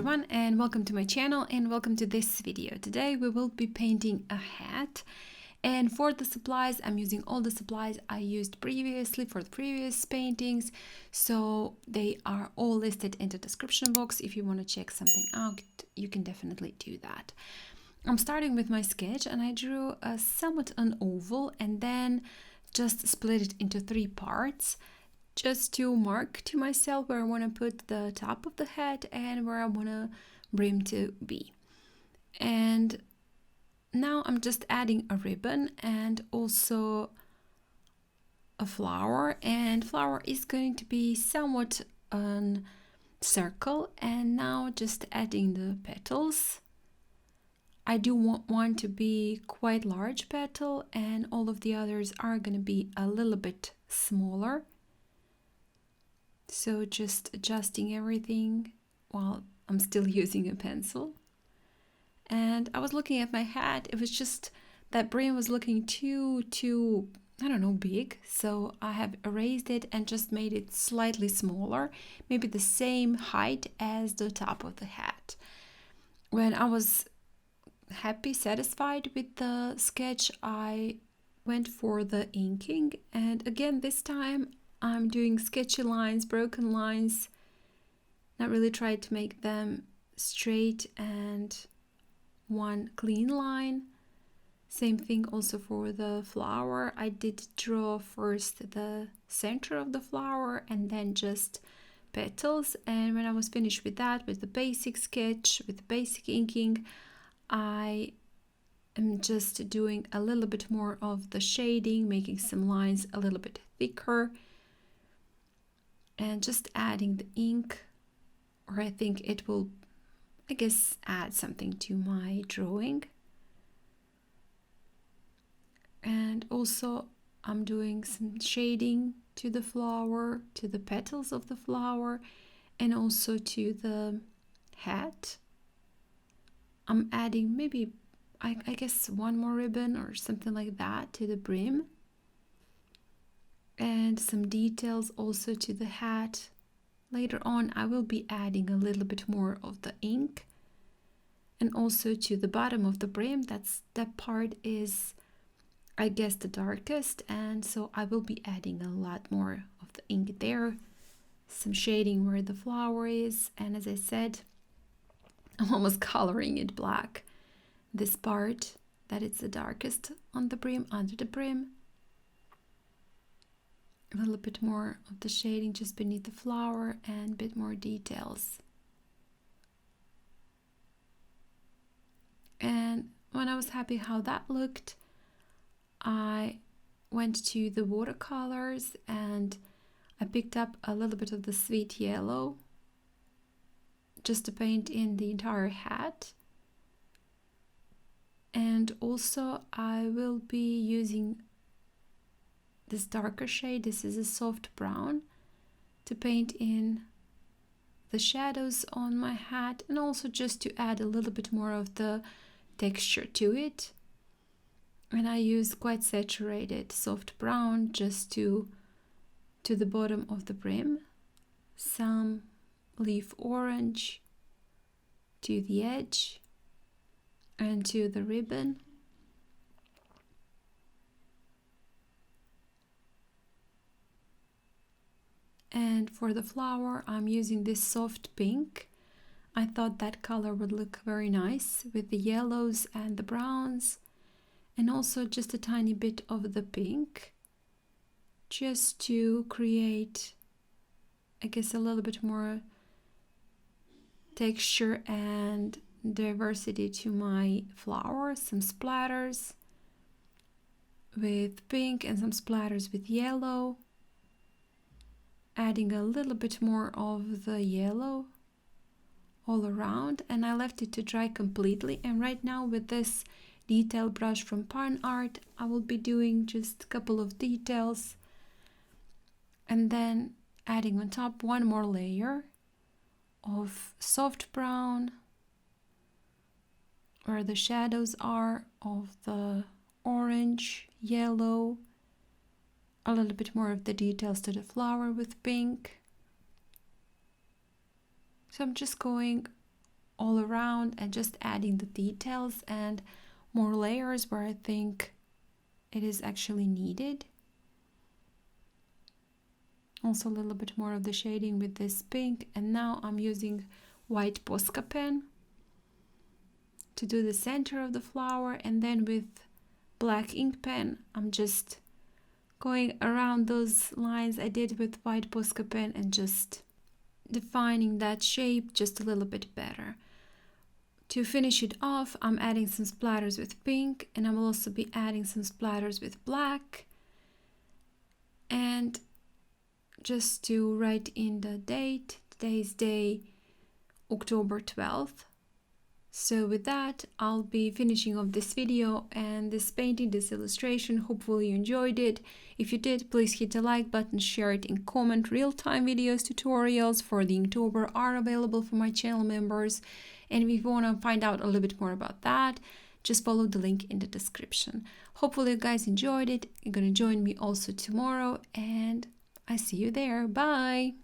everyone, and welcome to my channel and welcome to this video. Today we will be painting a hat, and for the supplies I'm using all the supplies I used previously for the previous paintings, so they are all listed in the description box. If you want to check something out, you can definitely do that. I'm starting with my sketch, and I drew a somewhat an oval and then just split it into 3 parts, just to mark to myself where I want to put the top of the hat and where I want the brim to be. And now I'm just adding a ribbon and also a flower, and flower is going to be somewhat a circle, and now just adding the petals. I do want to be quite large petal, and all of the others are going to be a little bit smaller. So just adjusting everything while I'm still using a pencil. And I was looking at my hat, it was just that brim was looking too, I don't know, big. So I have erased it and just made it slightly smaller, maybe the same height as the top of the hat. When I was satisfied with the sketch, I went for the inking, and again this time I'm doing sketchy lines, broken lines, not really try to make them straight and one clean line. Same thing also for the flower. I did draw first the center of the flower and then just petals, and when I was finished with that, with the basic sketch, with the basic inking, I am just doing a little bit more of the shading, making some lines a little bit thicker, and just adding the ink, or I think it will, I guess, add something to my drawing. And also I'm doing some shading to the flower, to the petals of the flower, and also to the hat. I'm adding maybe, I guess, one more ribbon or something like that to the brim. And some details also to the hat. Later on I will be adding a little bit more of the ink, and also to the bottom of the brim. That part is, I guess, the darkest, and so I will be adding a lot more of the ink there, some shading where the flower is, and as I said, I'm almost coloring it black, this part that it's the darkest on the brim, under the brim. A little bit more of the shading just beneath the flower and a bit more details. And when I was happy how that looked, I went to the watercolors and I picked up a little bit of the sweet yellow just to paint in the entire hat. And also I will be using this darker shade, this is a soft brown, to paint in the shadows on my hat, and also just to add a little bit more of the texture to it. And I use quite saturated soft brown just to the bottom of the brim, some leaf orange to the edge and to the ribbon. And for the flower, I'm using this soft pink. I thought that color would look very nice with the yellows and the browns, and also just a tiny bit of the pink, just to create, I guess, a little bit more texture and diversity to my flower. Some splatters with pink and some splatters with yellow. Adding a little bit more of the yellow all around, and I left it to dry completely. And right now with this detail brush from Panart, I will be doing just a couple of details and then adding on top one more layer of soft brown where the shadows are of the orange, yellow, a little bit more of the details to the flower with pink. So I'm just going all around and just adding the details and more layers where I think it is actually needed. Also a little bit more of the shading with this pink, and now I'm using white Posca pen to do the center of the flower, and then with black ink pen I'm just going around those lines I did with white Posca pen and just defining that shape just a little bit better. To finish it off, I'm adding some splatters with pink, and I will also be adding some splatters with black. And just to write in the date, today's day, October 12th. So with that, I'll be finishing off this video and this painting, this illustration. Hopefully you enjoyed it. If you did, please hit the like button, share it, and comment. Real-time videos, tutorials for the Inktober are available for my channel members. And if you want to find out a little bit more about that, just follow the link in the description. Hopefully you guys enjoyed it. You're going to join me also tomorrow, and I see you there. Bye!